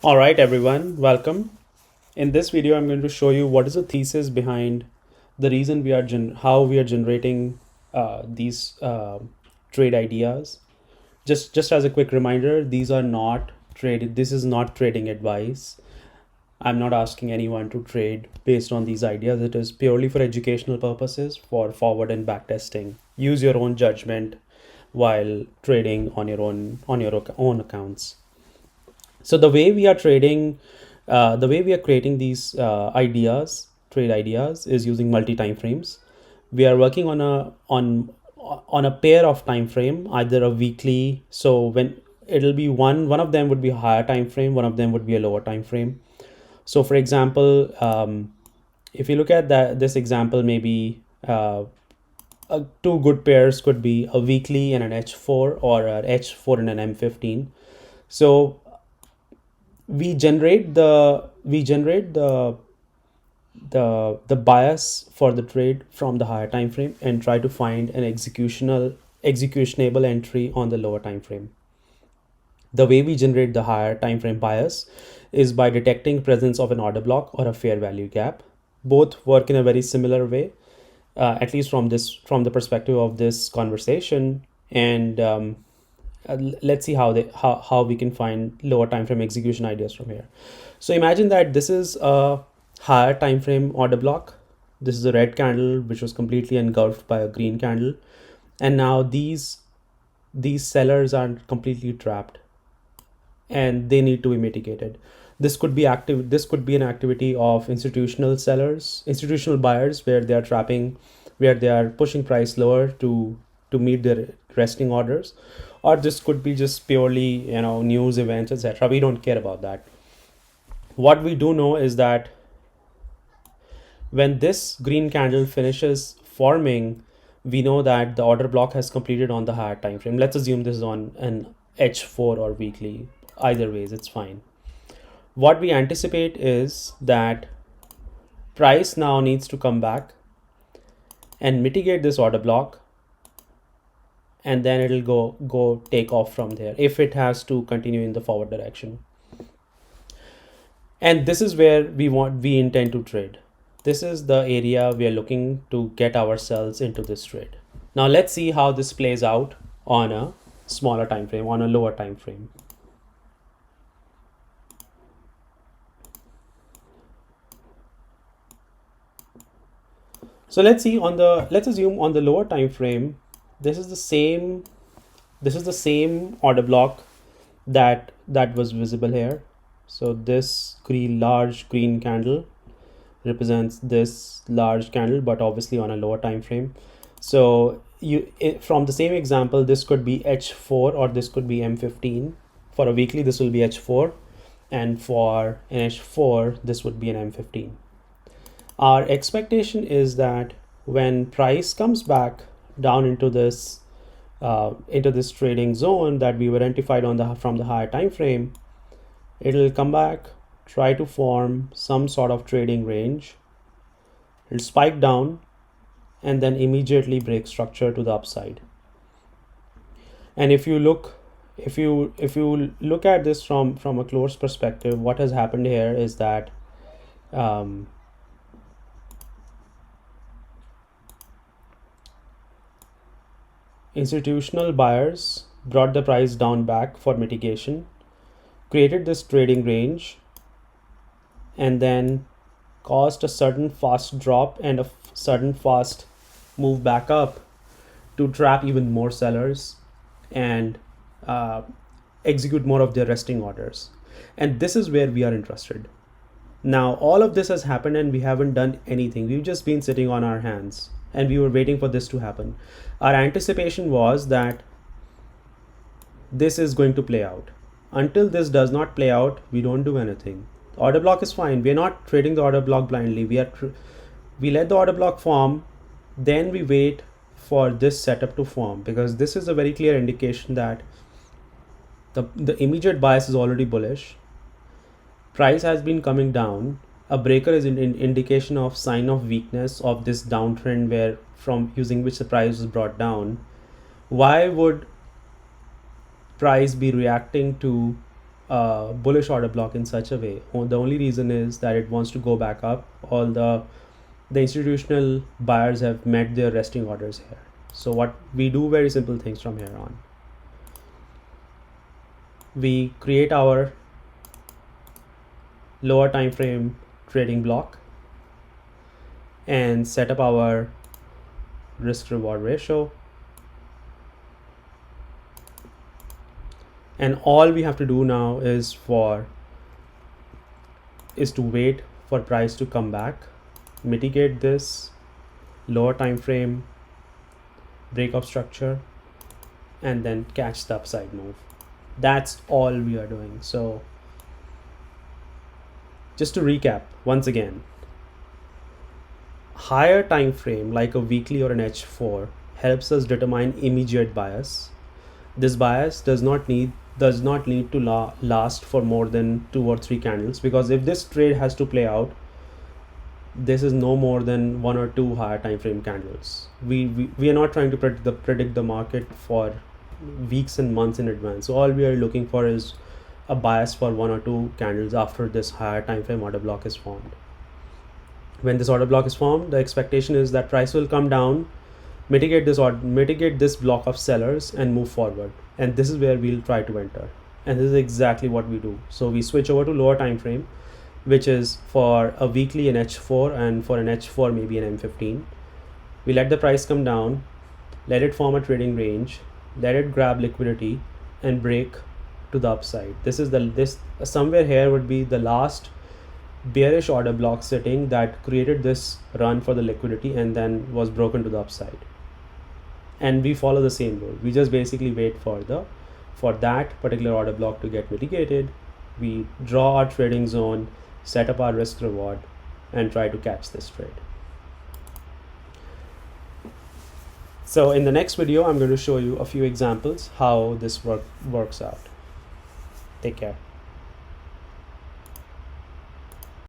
All right, everyone, welcome. In this video, I'm going to show you what is the thesis behind the reason how we are generating these trade ideas. Just as a quick reminder, these are not trade. This is not trading advice. I'm not asking anyone to trade based on these ideas. It is purely for educational purposes, for forward and back testing. Use your own judgment while trading on your own accounts. So the way we are creating these trade ideas, is using multi time frames. We are working on a pair of time frame, either a weekly. So when it'll be one of them would be a higher time frame, one of them would be a lower time frame. So for example, if you look at this example, maybe two good pairs could be a weekly and an H4, or an H4 and an M15. So we generate the bias for the trade from the higher time frame and try to find an executionable entry on the lower time frame. The way we generate the higher time frame bias is by detecting presence of an order block or a fair value gap. Both work in a very similar way, at least from the perspective of this conversation. And let's see how we can find lower time frame execution ideas from here. So imagine that this is a higher time frame order block. This is a red candle which was completely engulfed by a green candle, and now these sellers are completely trapped and they need to be mitigated. This could be an activity of institutional buyers, where they are trapping, where they are pushing price lower to meet their resting orders. Or this could be just purely, news events, etc. We don't care about that. What we do know is that when this green candle finishes forming, we know that the order block has completed on the higher time frame. Let's assume this is on an H4 or weekly. Either ways, it's fine. What we anticipate is that price now needs to come back and mitigate this order block, and then it'll go take off from there if it has to continue in the forward direction. And this is where we intend to trade. This is the area we are looking to get ourselves into this trade. Now let's see how this plays out on a smaller time frame, on a lower time frame. So let's assume on the lower time frame, this is the same order block that was visible here. So this large green candle represents this large candle, but obviously on a lower time frame. So from the same example, this could be H4 or this could be M15. For a weekly, this will be H4, and for an H4, this would be an M15. Our expectation is that when price comes back down into this trading zone that we've identified from the higher time frame, it'll come back, try to form some sort of trading range. It'll spike down and then immediately break structure to the upside. And if you look at this from a close perspective, what has happened here is that institutional buyers brought the price down back for mitigation, created this trading range, and then caused a sudden fast drop and a sudden fast move back up to trap even more sellers and execute more of their resting orders. And this is where we are interested. Now, all of this has happened and we haven't done anything. We've just been sitting on our hands and we were waiting for this to happen. Our anticipation was that this is going to play out. Until this does not play out, we don't do anything. Order block is fine. We're not trading the order block blindly. We let the order block form, then we wait for this setup to form, because this is a very clear indication that the immediate bias is already bullish. Price has been coming down. A breaker is an indication of sign of weakness of this downtrend, where from using which the price was brought down. Why would price be reacting to bullish order block in such a way. The only reason is that it wants to go back up. All the institutional buyers have met their resting orders here. So what we do, very simple things from here on. We create our lower time frame trading block and set up our risk reward ratio, and all we have to do now is to wait for price to come back, mitigate this lower time frame breakup structure, and then catch the upside move. That's all we are doing. So just to recap once again, higher time frame like a weekly or an H4 helps us determine immediate bias. This bias does not need to last for more than 2 or 3 candles, because if this trade has to play out, this is no more than 1 or 2 higher time frame candles. We are not trying to predict the market for weeks and months in advance. So all we are looking for is a bias for 1 or 2 candles after this higher time frame order block is formed. When this order block is formed, the expectation is that price will come down, mitigate this block of sellers, and move forward. And this is where we'll try to enter. And this is exactly what we do. So we switch over to lower time frame, which is for a weekly an H4, and for an H4 maybe an M15. We let the price come down, let it form a trading range, let it grab liquidity and break to the upside. This somewhere here would be the last bearish order block sitting that created this run for the liquidity and then was broken to the upside. And we follow the same rule. We just basically wait for that particular order block to get mitigated. We draw our trading zone, set up our risk reward, and try to catch this trade. So in the next video, I'm going to show you a few examples how this works out. Take care.